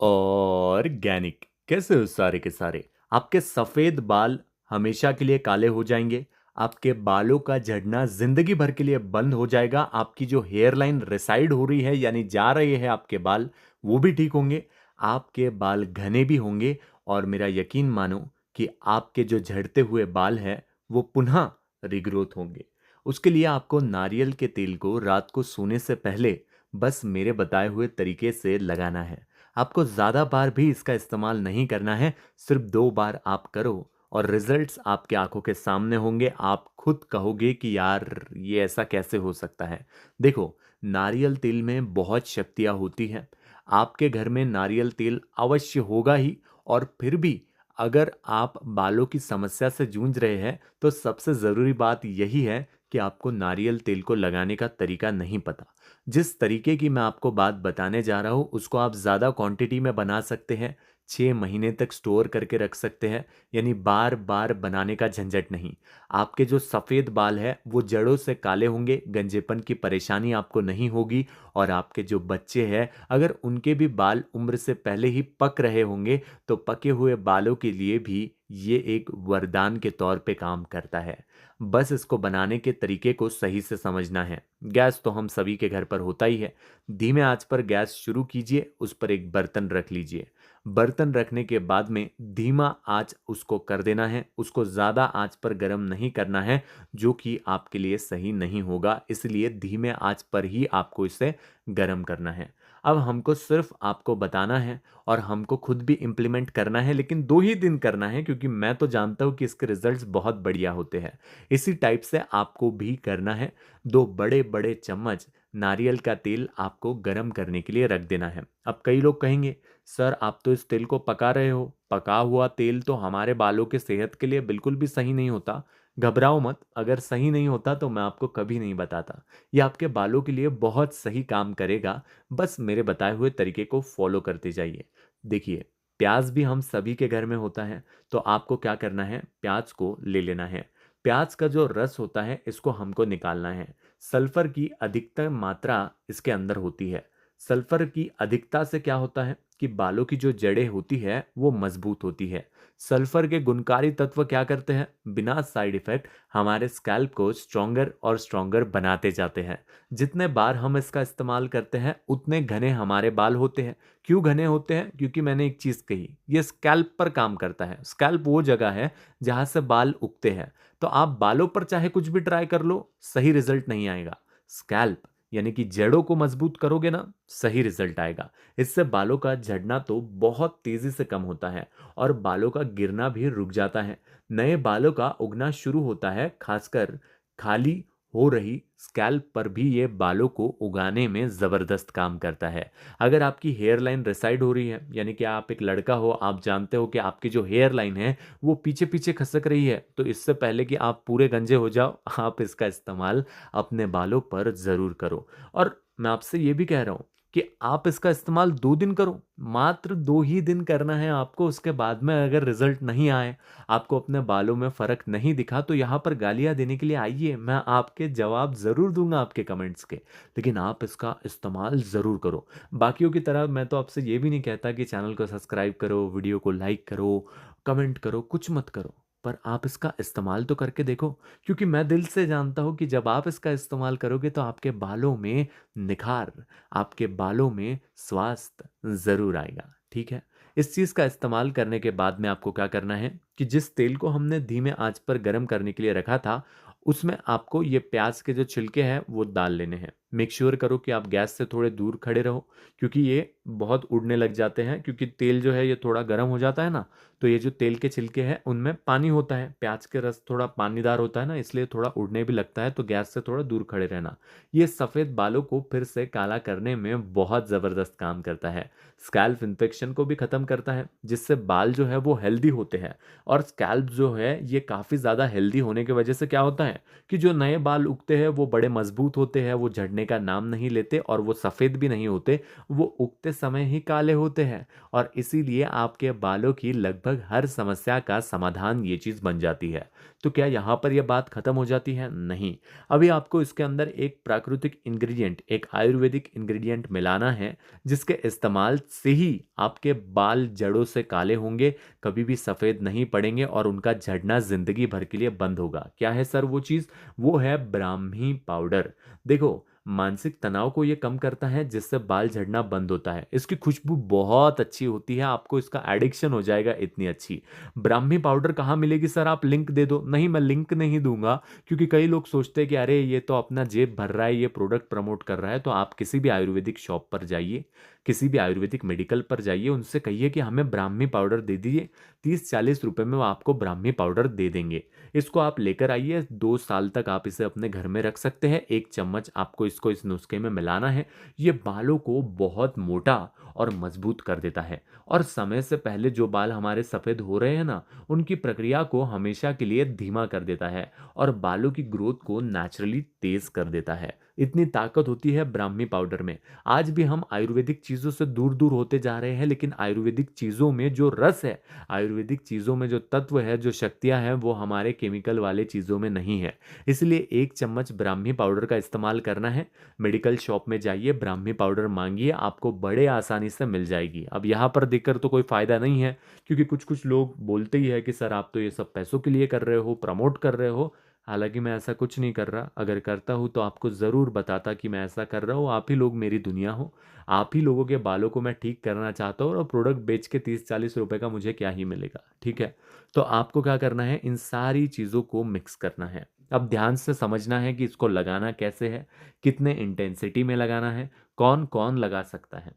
Organic. कैसे हो सारे के सारे? आपके सफेद बाल हमेशा के लिए काले हो जाएंगे। आपके बालों का झड़ना जिंदगी भर के लिए बंद हो जाएगा। आपकी जो हेयर लाइन रिसाइड हो रही है यानी जा रहे हैं आपके बाल, वो भी ठीक होंगे। आपके बाल घने भी होंगे। और मेरा यकीन मानो कि आपके जो झड़ते हुए बाल हैं वो पुनः रिग्रोथ होंगे। उसके लिए आपको नारियल के तेल को रात को सोने से पहले बस मेरे बताए हुए तरीके से लगाना है। आपको ज़्यादा बार भी इसका इस्तेमाल नहीं करना है। सिर्फ 2 बार आप करो और रिजल्ट्स आपके आंखों के सामने होंगे। आप खुद कहोगे कि यार ये ऐसा कैसे हो सकता है। देखो, नारियल तेल में बहुत शक्तियाँ होती हैं। आपके घर में नारियल तेल अवश्य होगा ही। और फिर भी अगर आप बालों की समस्या से जूझ रहे हैं तो सबसे ज़रूरी बात यही है कि आपको नारियल तेल को लगाने का तरीका नहीं पता। जिस तरीके की मैं आपको बात बताने जा रहा हूँ उसको आप ज़्यादा क्वांटिटी में बना सकते हैं। 6 महीने तक स्टोर करके रख सकते हैं। यानी बार बार बनाने का झंझट नहीं। आपके जो सफ़ेद बाल है वो जड़ों से काले होंगे, गंजेपन की परेशानी आपको नहीं होगी। और आपके जो बच्चे हैं अगर उनके भी बाल उम्र से पहले ही पक रहे होंगे तो पके हुए बालों के लिए भी ये एक वरदान के तौर पे काम करता है। बस इसको बनाने के तरीके को सही से समझना है। गैस तो हम सभी के घर पर होता ही है। धीमे आंच पर गैस शुरू कीजिए, उस पर एक बर्तन रख लीजिए। बर्तन रखने के बाद में धीमा आंच उसको कर देना है। उसको ज़्यादा आंच पर गर्म नहीं करना है, जो कि आपके लिए सही नहीं होगा। इसलिए धीमे आंच पर ही आपको इसे गर्म करना है। अब हमको सिर्फ आपको बताना है और हमको खुद भी इम्प्लीमेंट करना है, लेकिन 2 ही दिन करना है क्योंकि मैं तो जानता हूँ कि इसके रिजल्ट्स बहुत बढ़िया होते हैं। इसी टाइप से आपको भी करना है। 2 बड़े बड़े चम्मच नारियल का तेल आपको गर्म करने के लिए रख देना है। अब कई लोग कहेंगे, सर आप तो इस तेल को पका रहे हो। पका हुआ तेल तो हमारे बालों के सेहत के लिए बिल्कुल भी सही नहीं होता। घबराओ मत, अगर सही नहीं होता तो मैं आपको कभी नहीं बताता। ये आपके बालों के लिए बहुत सही काम करेगा। बस मेरे बताए हुए तरीके को फॉलो करते जाइए। देखिए, प्याज भी हम सभी के घर में होता है। तो आपको क्या करना है, प्याज को ले लेना है। प्याज का जो रस होता है इसको हमको निकालना है। सल्फर की अधिकतम मात्रा इसके अंदर होती है। सल्फर की अधिकता से क्या होता है कि बालों की जो जड़ें होती है वो मजबूत होती है। सल्फर के गुणकारी तत्व क्या करते हैं, बिना साइड इफेक्ट हमारे स्कैल्प को स्ट्रोंगर और स्ट्रोंगर बनाते जाते हैं। जितने बार हम इसका इस्तेमाल करते हैं उतने घने हमारे बाल होते हैं। क्यों घने होते हैं? क्योंकि मैंने एक चीज कही, ये स्कैल्प पर काम करता है। स्कैल्प वो जगह है जहां से बाल उगते हैं। तो आप बालों पर चाहे कुछ भी ट्राई कर लो, सही रिजल्ट नहीं आएगा। स्कैल्प यानी कि जड़ों को मजबूत करोगे ना, सही रिजल्ट आएगा। इससे बालों का झड़ना तो बहुत तेजी से कम होता है और बालों का गिरना भी रुक जाता है। नए बालों का उगना शुरू होता है। खासकर खाली हो रही स्कैल्प पर भी ये बालों को उगाने में जबरदस्त काम करता है। अगर आपकी हेयर लाइन रिसाइड हो रही है, यानी कि आप एक लड़का हो, आप जानते हो कि आपकी जो हेयर लाइन है वो पीछे पीछे खसक रही है, तो इससे पहले कि आप पूरे गंजे हो जाओ, आप इसका इस्तेमाल अपने बालों पर जरूर करो। और मैं आपसे ये भी कह रहा हूं कि आप इसका इस्तेमाल 2 दिन करो। मात्र 2 ही दिन करना है आपको। उसके बाद में अगर रिजल्ट नहीं आए, आपको अपने बालों में फर्क नहीं दिखा, तो यहाँ पर गालियां देने के लिए आइए, मैं आपके जवाब जरूर दूंगा आपके कमेंट्स के। लेकिन आप इसका इस्तेमाल जरूर करो। बाकियों की तरह मैं तो आपसे ये भी नहीं कहता कि चैनल को सब्सक्राइब करो, वीडियो को लाइक करो, कमेंट करो, कुछ मत करो। पर आप इसका इस्तेमाल तो करके देखो। क्योंकि मैं दिल से जानता हूं कि जब आप इसका इस्तेमाल करोगे तो आपके बालों में निखार, आपके बालों में स्वास्थ्य जरूर आएगा। ठीक है? इस चीज का इस्तेमाल करने के बाद में आपको क्या करना है कि जिस तेल को हमने धीमे आंच पर गर्म करने के लिए रखा था उसमें आपको ये प्याज के जो छिलके हैं वो डाल लेने हैं। मेक श्योर करो कि आप गैस से थोड़े दूर खड़े रहो, क्योंकि ये बहुत उड़ने लग जाते हैं। क्योंकि तेल जो है ये थोड़ा गर्म हो जाता है ना, तो ये जो तेल के छिलके हैं उनमें पानी होता है। प्याज के रस थोड़ा पानीदार होता है ना, इसलिए थोड़ा उड़ने भी लगता है। तो गैस से थोड़ा दूर खड़े रहना। ये सफ़ेद बालों को फिर से काला करने में बहुत ज़बरदस्त काम करता है। स्कैल्प इन्फेक्शन को भी ख़त्म करता है, जिससे बाल जो है वो हेल्दी होते हैं। और स्कैल्प जो है ये काफ़ी ज़्यादा हेल्दी होने की वजह से क्या होता है कि जो नए बाल उगते हैं वो बड़े मजबूत होते हैं, वो झड़ने झड़ने का नाम नहीं लेते और वो सफ़ेद भी नहीं होते, वो उगते समय ही काले होते हैं। और इसीलिए आपके बालों की लगभग हर समस्या का समाधान ये चीज़ बन जाती है। तो क्या यहाँ पर यह बात खत्म हो जाती है? नहीं। अभी आपको इसके अंदर एक प्राकृतिक इंग्रेडिएंट, एक आयुर्वेदिक इंग्रेडिएंट मिलाना है, जिसके इस्तेमाल से ही आपके बाल जड़ों से काले होंगे, कभी भी सफ़ेद नहीं पड़ेंगे और उनका झड़ना ज़िंदगी भर के लिए बंद होगा। क्या है सर वो चीज़? वो है ब्राह्मी पाउडर। देखो, मानसिक तनाव को ये कम करता है, जिससे बाल झड़ना बंद होता है। इसकी खुशबू बहुत अच्छी होती है, आपको इसका एडिक्शन हो जाएगा, इतनी अच्छी। ब्राह्मी पाउडर कहाँ मिलेगी सर? आप लिंक दे दो। नहीं, मैं लिंक नहीं दूंगा, क्योंकि कई लोग सोचते हैं कि अरे ये तो अपना जेब भर रहा है, ये प्रोडक्ट प्रमोट कर रहा है। तो आप किसी भी आयुर्वेदिक शॉप पर जाइए, किसी भी आयुर्वेदिक मेडिकल पर जाइए, उनसे कहिए कि हमें ब्राह्मी पाउडर दे दीजिए। 30-40 रुपए में वो आपको ब्राह्मी पाउडर दे देंगे। इसको आप लेकर आइए, 2 साल तक आप इसे अपने घर में रख सकते हैं। 1 चम्मच आपको इसको इस नुस्खे में मिलाना है। ये बालों को बहुत मोटा और मजबूत कर देता है, और समय से पहले जो बाल हमारे सफ़ेद हो रहे हैं ना, उनकी प्रक्रिया को हमेशा के लिए धीमा कर देता है और बालों की ग्रोथ को नेचुरली तेज कर देता है। इतनी ताकत होती है ब्राह्मी पाउडर में। आज भी हम आयुर्वेदिक चीज़ों से दूर दूर होते जा रहे हैं, लेकिन आयुर्वेदिक चीज़ों में जो रस है, आयुर्वेदिक चीज़ों में जो तत्व है, जो शक्तियाँ हैं, वो हमारे केमिकल वाले चीज़ों में नहीं है। इसलिए 1 चम्मच ब्राह्मी पाउडर का इस्तेमाल करना है। मेडिकल शॉप में जाइए, ब्राह्मी पाउडर मांगिए, आपको बड़े आसानी से मिल जाएगी। अब यहाँ पर देखकर तो कोई फ़ायदा नहीं है, क्योंकि कुछ कुछ लोग बोलते ही है कि सर आप तो ये सब पैसों के लिए कर रहे हो, प्रमोट कर रहे हो। हालांकि मैं ऐसा कुछ नहीं कर रहा। अगर करता हूँ तो आपको ज़रूर बताता कि मैं ऐसा कर रहा हूँ। आप ही लोग मेरी दुनिया हो। आप ही लोगों के बालों को मैं ठीक करना चाहता हूँ, और प्रोडक्ट बेच के 30-40 रुपए का मुझे क्या ही मिलेगा? ठीक है। तो आपको क्या करना है, इन सारी चीज़ों को मिक्स करना है। अब ध्यान से समझना है कि इसको लगाना कैसे है, कितने इंटेंसिटी में लगाना है, कौन कौन लगा सकता है।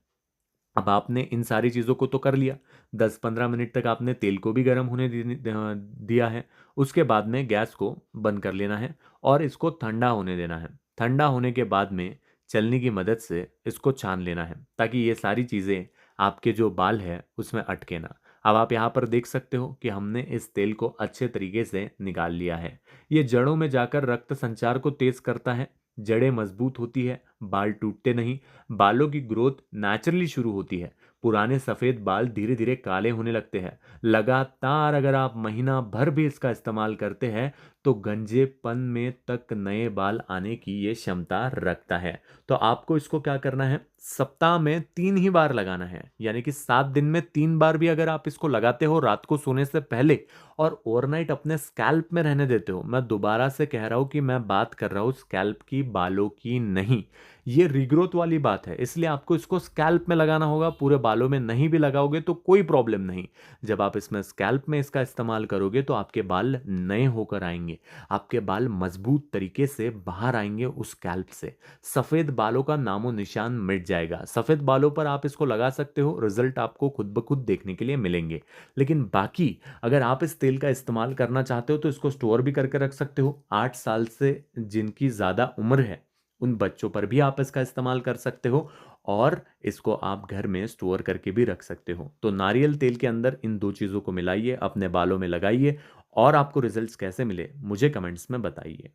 अब आपने इन सारी चीज़ों को तो कर लिया। 10-15 मिनट तक आपने तेल को भी गर्म होने दिया है। उसके बाद में गैस को बंद कर लेना है और इसको ठंडा होने देना है। ठंडा होने के बाद में चलनी की मदद से इसको छान लेना है, ताकि ये सारी चीज़ें आपके जो बाल है उसमें अटके ना। अब आप यहाँ पर देख सकते हो कि हमने इस तेल को अच्छे तरीके से निकाल लिया है। ये जड़ों में जाकर रक्त संचार को तेज करता है, जड़ें मजबूत होती है, बाल टूटते नहीं, बालों की ग्रोथ नेचुरली शुरू होती है। पुराने सफ़ेद बाल धीरे धीरे काले होने लगते हैं। लगातार अगर आप महीना भर भी इसका इस्तेमाल करते हैं, तो गंजेपन में तक नए बाल आने की ये क्षमता रखता है। तो आपको इसको क्या करना है, सप्ताह में 3 ही बार लगाना है। यानी कि 7 दिन में 3 बार भी अगर आप इसको लगाते हो रात को सोने से पहले, और ओवरनाइट अपने स्कैल्प में रहने देते हो, मैं दोबारा से कह रहा हूं कि मैं बात कर रहा हूं स्कैल्प की, बालों की नहीं। ये रिग्रोथ वाली बात है, इसलिए आपको इसको स्कैल्प में लगाना होगा। पूरे बालों में नहीं भी लगाओगे तो कोई प्रॉब्लम नहीं। जब आप इसमें स्कैल्प में इसका इस्तेमाल करोगे, तो आपके बाल नए होकर आएंगे। आपके बाल मजबूत तरीके से बाहर आएंगे उस स्कैल्प से। सफेद बालों का नामो निशान मिट जाएगा। सफेद बालों पर आप इसको लगा सकते हो, रिजल्ट आपको खुद ब खुद देखने के लिए मिलेंगे। लेकिन बाकी, अगर आप इस तेल का इस्तेमाल करना चाहते हो, तो इसको स्टोर भी करके रख सकते हो। 8 साल से जिनकी ज्यादा उम्र है, उन बच्चों पर भी आप इसका इस्तेमाल कर सकते हो, और इसको आप घर में स्टोर करके भी रख सकते हो। तो नारियल तेल के अंदर इन दो चीज़ों को मिलाइए, अपने बालों में लगाइए, और आपको रिजल्ट्स कैसे मिले मुझे कमेंट्स में बताइए।